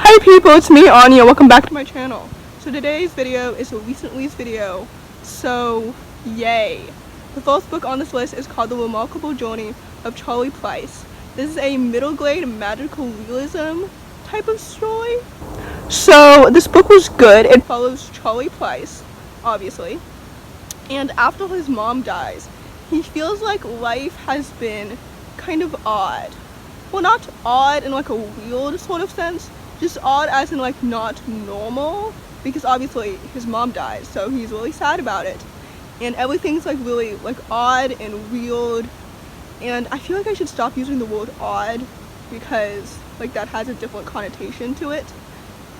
Hi people, it's me, Anja. Welcome back to my channel. So today's video is a recent release video, so yay. The first book on this list is called The Remarkable Journey of Charlie Price. This is a middle grade magical realism type of story. So this book was good. It follows Charlie Price, obviously, and after his mom dies, he feels like life has been kind of odd. Well, not odd in like a weird sort of sense, just odd as in like not normal, because obviously his mom died, so he's really sad about it, and everything's like really like odd and weird, and I feel like I should stop using the word odd because like that has a different connotation to it.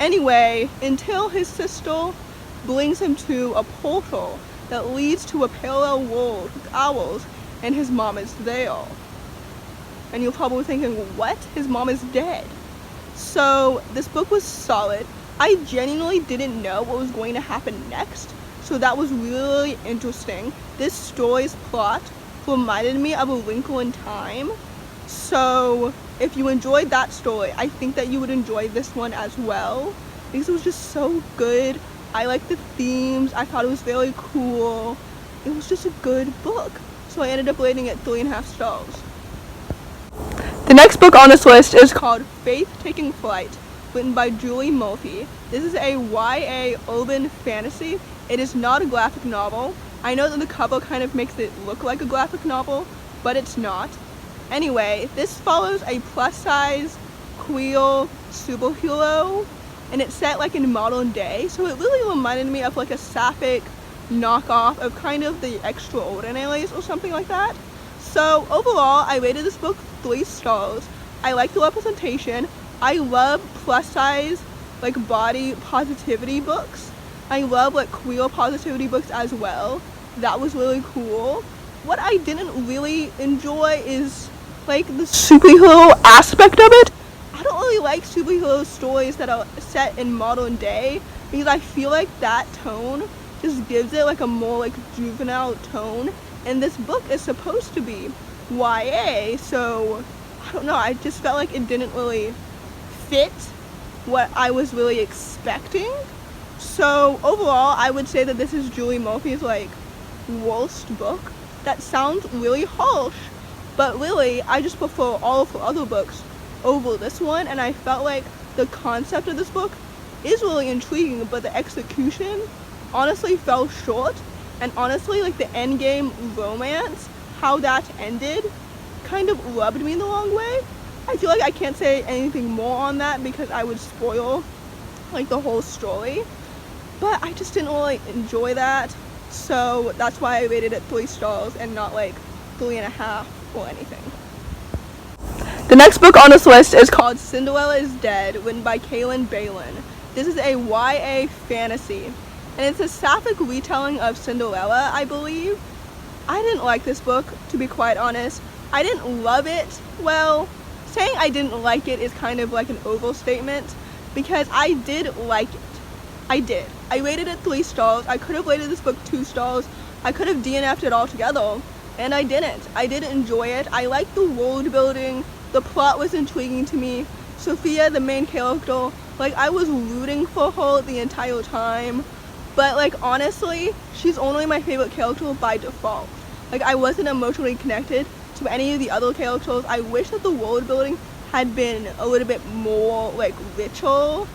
Anyway, until his sister brings him to a portal that leads to a parallel world with ours, and his mom is there. And you're probably thinking, what? His mom is dead. So this book was solid. I genuinely didn't know what was going to happen next, so that was really interesting. This story's plot reminded me of A Wrinkle in Time, so if you enjoyed that story, I think that you would enjoy this one as well, because it was just so good. I liked the themes, I thought it was very cool. It was just a good book, so I ended up rating it 3.5 stars. The next book on this list is called Faith Taking Flight, written by Julie Murphy. This is a YA urban fantasy. It is not a graphic novel. I know that the cover kind of makes it look like a graphic novel, but it's not. Anyway, this follows a plus-size queer superhero, and it's set like in modern day, so it really reminded me of like a sapphic knockoff of kind of The Extraordinaries or something like that. So overall, I rated this book 3 stars. I like the representation. I love plus size like body positivity books. I love like queer positivity books as well. That was really cool. What I didn't really enjoy is like the superhero aspect of it. I don't really like superhero stories that are set in modern day, because I feel like that tone just gives it like a more like juvenile tone, and this book is supposed to be YA, so I don't know, I just felt like it didn't really fit what I was really expecting. So overall, I would say that this is Julie Murphy's like worst book. That sounds really harsh, but really I just prefer all of her other books over this one, and I felt like the concept of this book is really intriguing, but the execution honestly fell short. And honestly, like the end game romance, how that ended kind of rubbed me the wrong way. I feel like I can't say anything more on that because I would spoil like the whole story, but I just didn't really enjoy that, so that's why I rated it 3 stars and not like 3.5 or anything. The next book on this list is called Cinderellas Dead, written by Kalyn Bayron. This is a YA fantasy, and it's a sapphic retelling of Cinderella, I believe. I didn't like this book, to be quite honest. I didn't love it. Well, saying I didn't like it is kind of like an overstatement, because I did like it. I did. I rated it 3 stars. I could have rated this book 2 stars. I could have DNF'd it altogether, and I didn't. I did enjoy it. I liked the world building. The plot was intriguing to me. Sophia, the main character, like I was rooting for her the entire time. But like honestly, she's only my favorite character by default. Like I wasn't emotionally connected to any of the other characters. I wish that the world building had been a little bit more like richer.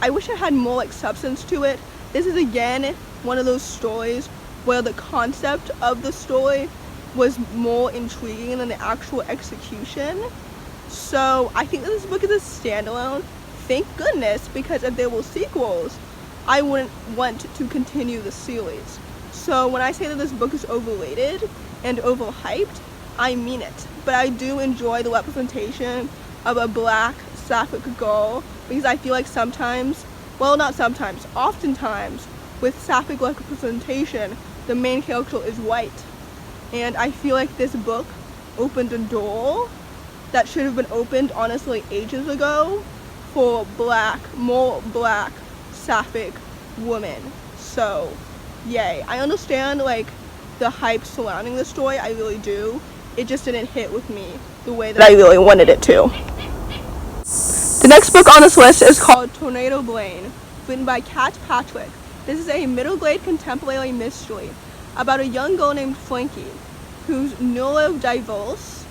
I wish it had more like substance to it. This is again one of those stories where the concept of the story was more intriguing than the actual execution. So I think that this book is a standalone. Thank goodness, because if there were sequels, I wouldn't want to continue the series. So when I say that this book is overrated and overhyped, I mean it. But I do enjoy the representation of a black sapphic girl, because I feel like sometimes, well not sometimes, oftentimes with sapphic representation, the main character is white. And I feel like this book opened a door that should have been opened honestly ages ago for more black sapphic woman. So yay. I understand like the hype surrounding the story, I really do. It just didn't hit with me the way that I really wanted it to. The next book on this list is called Tornado Blaine, written by Kat Patrick. This is a middle grade contemporary mystery about a young girl named Frankie who's neurodiverse.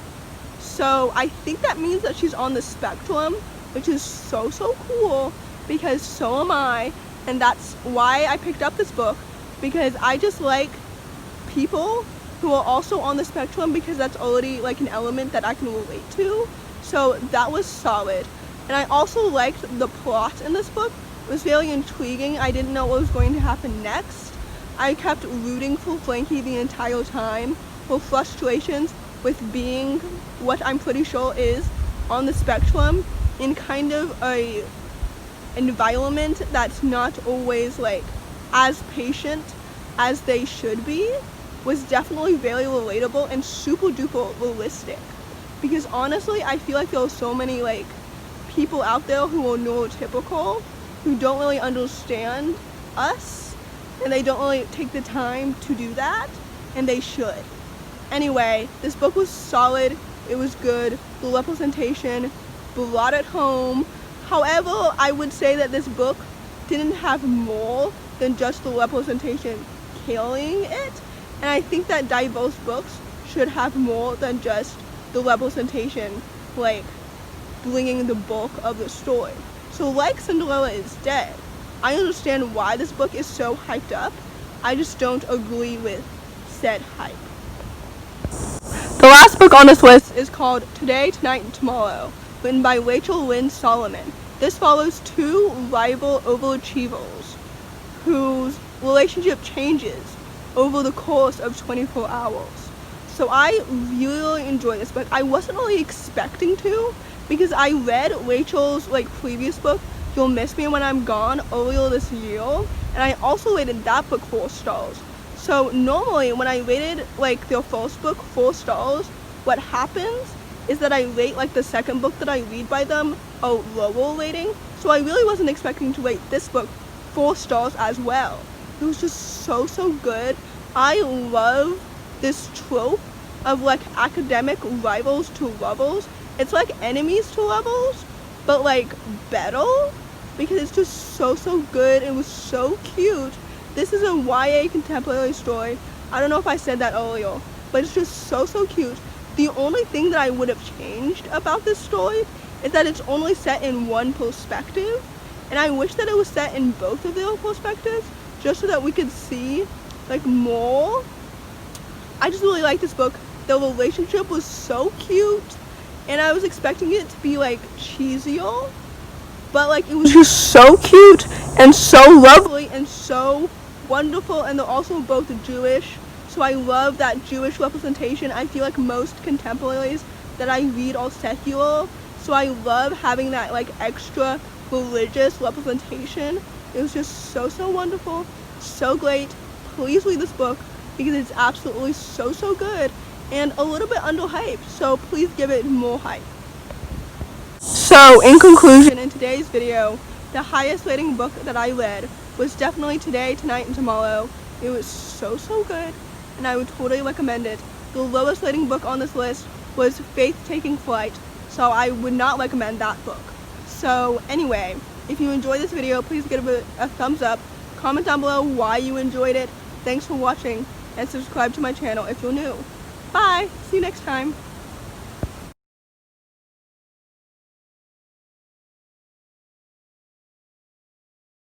So I think that means that she's on the spectrum, which is so cool because so am I, and that's why I picked up this book, because I just like people who are also on the spectrum, because that's already like an element that I can relate to. So that was solid. And I also liked the plot in this book. It was very intriguing. I didn't know what was going to happen next. I kept rooting for Frankie the entire time, for frustrations with being what I'm pretty sure is on the spectrum in kind of a environment that's not always like as patient as they should be, was definitely very relatable and super duper realistic. Because honestly, I feel like there are so many like people out there who are neurotypical who don't really understand us, and they don't really take the time to do that, and they should. Anyway, this book was solid. It was good. The representation brought it home. However, I would say that this book didn't have more than just the representation carrying it, and I think that diverse books should have more than just the representation like bringing the bulk of the story. So like Cinderellas Dead, I understand why this book is so hyped up. I just don't agree with said hype. The last book on this list is called Today, Tonight, and Tomorrow, written by Rachel Lynn Solomon. This follows two rival overachievers whose relationship changes over the course of 24 hours. So I really enjoyed this book. I wasn't really expecting to, because I read Rachel's like previous book, You'll Miss Me When I'm Gone, earlier this year, and I also rated that book 4 stars. So normally when I rated like their first book 4 stars, what happens is that I rate like the second book that I read by them a lower rating. So I really wasn't expecting to rate this book 4 stars as well. It was just so good. I love this trope of like academic rivals to lovers. It's like enemies to lovers, but like better, because it's just so good. It was so cute. This is a YA contemporary story. I don't know if I said that earlier, but it's just so cute. The only thing that I would have changed about this story is that it's only set in one perspective, and I wish that it was set in both of their perspectives, just so that we could see like more. I just really like this book. The relationship was so cute, and I was expecting it to be like cheesier, but like it was just so cute and so lovely and so wonderful. And they're also both Jewish, so I love that Jewish representation. I feel like most contemporaries that I read are secular, so I love having that like extra religious representation. It was just so wonderful, so great. Please read this book because it's absolutely so good and a little bit underhyped, so please give it more hype. So in conclusion, in today's video, the highest rating book that I read was definitely Today, Tonight, and Tomorrow. It was so good, and I would totally recommend it. The lowest rating book on this list was Faith Taking Flight, so I would not recommend that book. So anyway, if you enjoyed this video, please give it a thumbs up, comment down below why you enjoyed it. Thanks for watching, and subscribe to my channel if you're new. Bye! See you next time.